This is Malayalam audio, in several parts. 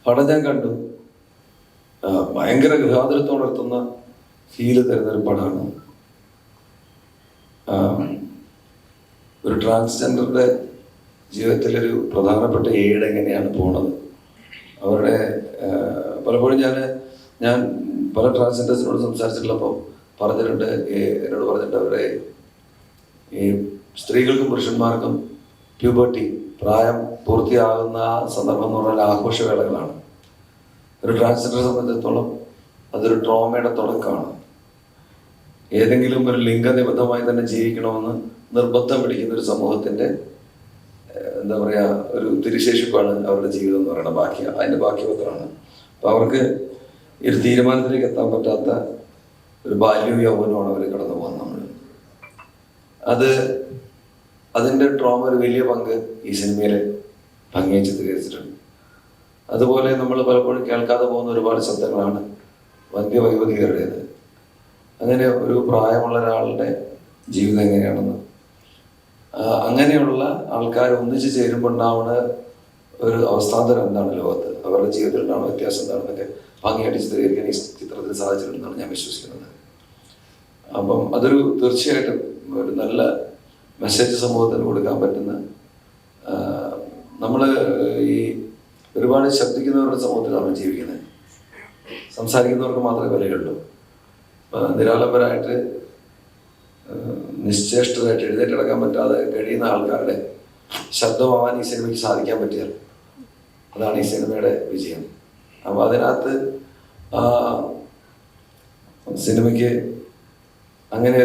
പടം ഞാൻ കണ്ടു. ഭയങ്കര ഗൃഹാതുരത്വമുണർത്തുന്ന ഫീല് തരുന്നൊരു പടമാണ്. ഒരു ട്രാൻസ്ജെൻഡറുടെ ജീവിതത്തിലൊരു പ്രധാനപ്പെട്ട ഏട് എങ്ങനെയാണ് പോണത്. അവരുടെ പലപ്പോഴും ഞാൻ പല ട്രാൻസ്ജെൻഡേഴ്സിനോട് സംസാരിച്ചിട്ടുള്ളപ്പോൾ പറഞ്ഞിട്ടുണ്ട്, എന്നോട് പറഞ്ഞിട്ട് അവരുടെ ഈ സ്ത്രീകൾക്കും പുരുഷന്മാർക്കും പ്യൂബർട്ടി പ്രായം പൂർത്തിയാകുന്ന സന്ദർഭം എന്ന് പറഞ്ഞാൽ ആഘോഷവേളകളാണ്. ഒരു ട്രാൻസ്ജെൻഡറെ സംബന്ധിച്ചിടത്തോളം അതൊരു ട്രോമയുടെ തുടക്കമാണ്. ഏതെങ്കിലും ഒരു ലിംഗനിബദ്ധമായി തന്നെ ജീവിക്കണമെന്ന് നിർബന്ധം പിടിക്കുന്ന ഒരു സമൂഹത്തിൻ്റെ എന്താ പറയുക ഒരു തിരിശേഷിപ്പാണ് അവരുടെ ജീവിതം എന്ന് പറയുന്നത്. അതിൻ്റെ ബാക്കിപത്രമാണ്. അപ്പോൾ അവർക്ക് ഈ ഒരു തീരുമാനത്തിലേക്ക് എത്താൻ പറ്റാത്ത ഒരു ബാല്യവും യൗവനമാണ് അവർ കടന്നു പോകുന്നത്. അതിൻ്റെ ട്രോമ ഒരു വലിയ പങ്ക് ഈ സിനിമയിൽ ഭംഗിയായി ചിത്രീകരിച്ചിട്ടുണ്ട്. അതുപോലെ നമ്മൾ പലപ്പോഴും കേൾക്കാതെ പോകുന്ന ഒരുപാട് ശബ്ദങ്ങളാണ് വന്ധ്യവൈവതികരുടേത്. അങ്ങനെ ഒരു പ്രായമുള്ള ഒരാളുടെ ജീവിതം എങ്ങനെയാണെന്ന്, അങ്ങനെയുള്ള ആൾക്കാർ ഒന്നിച്ച് ചേരുമ്പോൾ ഉണ്ടാവുന്ന ഒരു അവസ്ഥാന്തരം എന്താണ് ലോകത്ത്, അവരുടെ ജീവിതത്തിൽ ഉണ്ടാവുന്ന വ്യത്യാസം എന്താണെന്നൊക്കെ ഭംഗിയായിട്ട് ചിത്രീകരിക്കാൻ ഈ ചിത്രത്തിൽ സാധിച്ചിട്ടുണ്ടെന്നാണ് ഞാൻ വിശ്വസിക്കുന്നത്. അപ്പം അതൊരു തീർച്ചയായിട്ടും ഒരു നല്ല മെസ്സേജ് സമൂഹത്തിന് കൊടുക്കാൻ പറ്റുന്ന, നമ്മൾ ഈ ഒരുപാട് ശബ്ദിക്കുന്നവരുടെ സമൂഹത്തിലാണ് ജീവിക്കുന്നത്. സംസാരിക്കുന്നവർക്ക് മാത്രമേ വിലയുള്ളൂ. നിരാലംബരായിട്ട് നിശ്ചേഷ്ടരായിട്ട് എഴുന്നേറ്റടക്കാൻ പറ്റാതെ കഴിയുന്ന ആൾക്കാരുടെ ശബ്ദമാവാൻ ഈ സിനിമയ്ക്ക് സാധിക്കാൻ പറ്റിയാൽ അതാണ് ഈ സിനിമയുടെ വിജയം. അപ്പോൾ അതിനകത്ത് സിനിമയ്ക്ക് അങ്ങനെ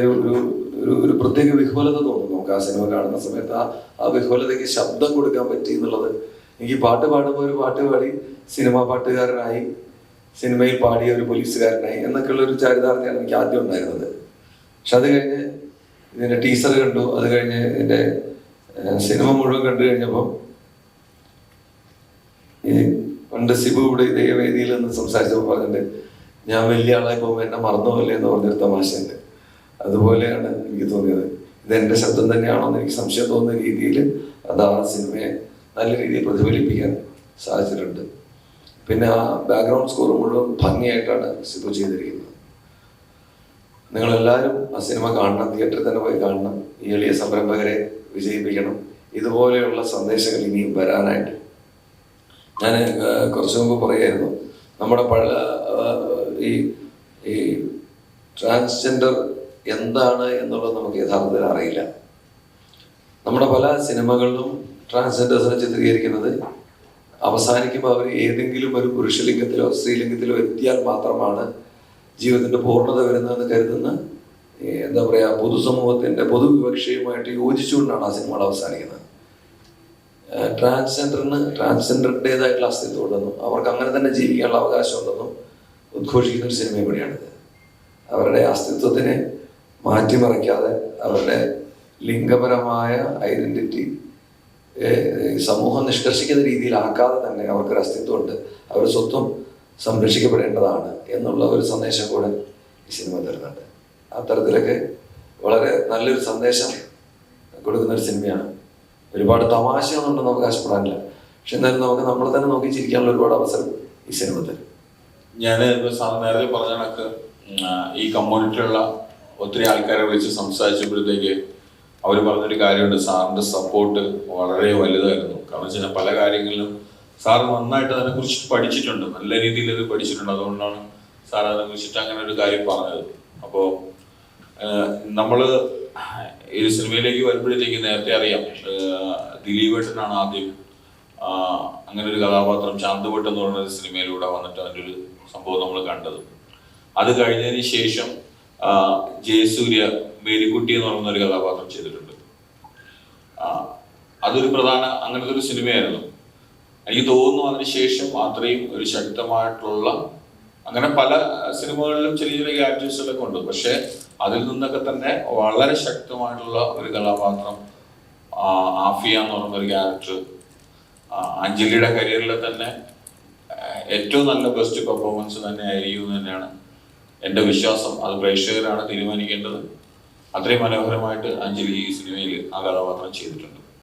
ഒരു പ്രത്യേക വിഹ്വലത തോന്നും നമുക്ക് ആ സിനിമ കാണുന്ന സമയത്ത്. ആ വിഹ്വലതയ്ക്ക് ശബ്ദം കൊടുക്കാൻ പറ്റി എന്നുള്ളത്, എനിക്ക് പാട്ട് പാടുമ്പോൾ ഒരു പാട്ട് പാടി സിനിമാ പാട്ടുകാരനായി, സിനിമയിൽ പാടിയ ഒരു പോലീസുകാരനായി എന്നൊക്കെയുള്ളൊരു ചാരിതാർത്ഥ്യമാണ് എനിക്ക് ആദ്യം ഉണ്ടായിരുന്നത്. പക്ഷെ അത് കഴിഞ്ഞ് ഇതിൻ്റെ ടീസർ കണ്ടു, അത് കഴിഞ്ഞ് ഇതിൻ്റെ സിനിമ മുഴുവൻ കണ്ടു കഴിഞ്ഞപ്പം ഈ പണ്ട് സിബു ഇവിടെ ഇതേ വേദിയിൽ നിന്ന് സംസാരിച്ചപ്പോൾ പറഞ്ഞിട്ട്, ഞാൻ വലിയ ആളായി പോകുമ്പോൾ എന്നെ മറന്നുപോലെ എന്ന് പറഞ്ഞൊരു തമാശയുണ്ട്. അതുപോലെയാണ് എനിക്ക് തോന്നിയത്. ഇതെൻ്റെ ശബ്ദം തന്നെയാണോ എന്ന് എനിക്ക് സംശയം തോന്നുന്ന രീതിയിൽ അത് ആ സിനിമയെ നല്ല രീതിയിൽ പ്രതിഫലിപ്പിക്കാൻ സാധിച്ചിട്ടുണ്ട്. പിന്നെ ആ ബാക്ക്ഗ്രൗണ്ട് സ്കോർ മുഴുവൻ ഭംഗിയായിട്ടാണ് സിബു ചെയ്തിരിക്കുന്നത്. നിങ്ങളെല്ലാവരും ആ സിനിമ കാണണം, തിയേറ്ററിൽ തന്നെ പോയി കാണണം. ഈ എളിയ സംരംഭകരെ വിജയിപ്പിക്കണം. ഇതുപോലെയുള്ള സന്ദേശങ്ങൾ ഇനിയും വരാനായിട്ട്. ഞാൻ കുറച്ചു മുമ്പ് പറയായിരുന്നു, നമ്മുടെ ഈ ട്രാൻസ്ജെൻഡർ എന്താണ് എന്നുള്ളത് നമുക്ക് യഥാർത്ഥത്തിൽ അറിയില്ല. നമ്മുടെ പല സിനിമകളിലും ട്രാൻസ്ജെൻഡേഴ്സിനെ ചിത്രീകരിക്കുന്നത് അവസാനിക്കുമ്പോൾ അവർ ഏതെങ്കിലും ഒരു പുരുഷലിംഗത്തിലോ സ്ത്രീലിംഗത്തിലോ എത്തിയാൽ മാത്രമാണ് ജീവിതത്തിൻ്റെ പൂർണ്ണത വരുന്നതെന്ന് കരുതുന്ന എന്താ പറയുക പൊതുസമൂഹത്തിൻ്റെ പൊതുവിവക്ഷയുമായിട്ട് യോജിച്ചുകൊണ്ടാണ് ആ സിനിമകൾ അവസാനിക്കുന്നത്. ട്രാൻസ്ജെൻഡറിൻ്റെതായിട്ടുള്ള അസ്തിത്വം ഉണ്ടെന്നും അവർക്ക് അങ്ങനെ തന്നെ ജീവിക്കാനുള്ള അവകാശം ഉണ്ടെന്നും ഉദ്ഘോഷിക്കുന്ന ഒരു സിനിമ കൂടിയാണിത്. അവരുടെ അസ്തിത്വത്തിനെ മാറ്റിമറിക്കാതെ, അവരുടെ ലിംഗപരമായ ഐഡന്റിറ്റി സമൂഹം നിഷ്കർഷിക്കുന്ന രീതിയിലാക്കാതെ തന്നെ അവർക്കൊരു അസ്തിത്വമുണ്ട്, അവരുടെ സ്വത്വം സംരക്ഷിക്കപ്പെടേണ്ടതാണ് എന്നുള്ള ഒരു സന്ദേശം കൂടെ ഈ സിനിമ തരുന്നുണ്ട്. അത്തരത്തിലൊക്കെ വളരെ നല്ലൊരു സന്ദേശം കൊടുക്കുന്ന ഒരു സിനിമയാണ്. ഒരുപാട് തമാശയൊന്നും നമുക്ക് ആശപ്പെടാനില്ല, പക്ഷെ എന്നാലും നമുക്ക് നമ്മളെ തന്നെ നോക്കി ചിരിക്കാനുള്ള ഒരുപാട് അവസരം ഈ സിനിമ തരും. ഞാൻ നേരത്തെ പറഞ്ഞ കണക്ക് ഈ കമ്മ്യൂണിറ്റിയിലുള്ള ഒത്തിരി ആൾക്കാരെ വിളിച്ച് സംസാരിച്ചപ്പോഴത്തേക്ക് അവർ പറഞ്ഞൊരു കാര്യമുണ്ട്, സാറിൻ്റെ സപ്പോർട്ട് വളരെ വലുതായിരുന്നു. കാരണം വെച്ചാൽ പല കാര്യങ്ങളിലും സാർ നന്നായിട്ട് അതിനെക്കുറിച്ച് പഠിച്ചിട്ടുണ്ട്, നല്ല രീതിയിൽ ഇത് പഠിച്ചിട്ടുണ്ട്. അതുകൊണ്ടാണ് സാർ അതിനെക്കുറിച്ചിട്ട് അങ്ങനെ ഒരു കാര്യം പറഞ്ഞത്. അപ്പോൾ നമ്മൾ ഈ സിനിമയിലേക്ക് വരുമ്പോഴത്തേക്ക് നേരത്തെ അറിയാം, ദിലീപേട്ടനാണ് ആദ്യം അങ്ങനെ ഒരു കഥാപാത്രം ചാന്തുവട്ട് എന്ന് പറയുന്ന ഒരു സിനിമയിലൂടെ വന്നിട്ട് അതിൻ്റെ ഒരു സംഭവം നമ്മൾ കണ്ടത്. അത് കഴിഞ്ഞതിന് ശേഷം ജയസൂര്യ മേരിക്കുട്ടി എന്ന് പറയുന്ന ഒരു കഥാപാത്രം ചെയ്തിട്ടുണ്ട്. അതൊരു പ്രധാന അങ്ങനത്തെ ഒരു സിനിമയായിരുന്നു. എനിക്ക് തോന്നുന്നു അതിനുശേഷം അത്രയും ഒരു ശക്തമായിട്ടുള്ള അങ്ങനെ പല സിനിമകളിലും ചെറിയ ചെറിയ ക്യാരക്ടേഴ്സുകളൊക്കെ ഉണ്ട്. പക്ഷെ അതിൽ നിന്നൊക്കെ തന്നെ വളരെ ശക്തമായിട്ടുള്ള ഒരു കഥാപാത്രം ആഫിയ എന്ന് പറയുന്ന ഒരു ക്യാരക്ടർ അഞ്ജലിയുടെ കരിയറിൽ തന്നെ ഏറ്റവും നല്ല ബെസ്റ്റ് പെർഫോമൻസ് തന്നെ ആയിരിക്കും എന്ന് തന്നെയാണ് എൻ്റെ വിശ്വാസം. അത് പ്രേക്ഷകരാണ് തീരുമാനിക്കേണ്ടത്. അത്രയും മനോഹരമായിട്ട് അഞ്ജലി ഈ സിനിമയിൽ ആ കഥാപാത്രം ചെയ്തിട്ടുണ്ട്.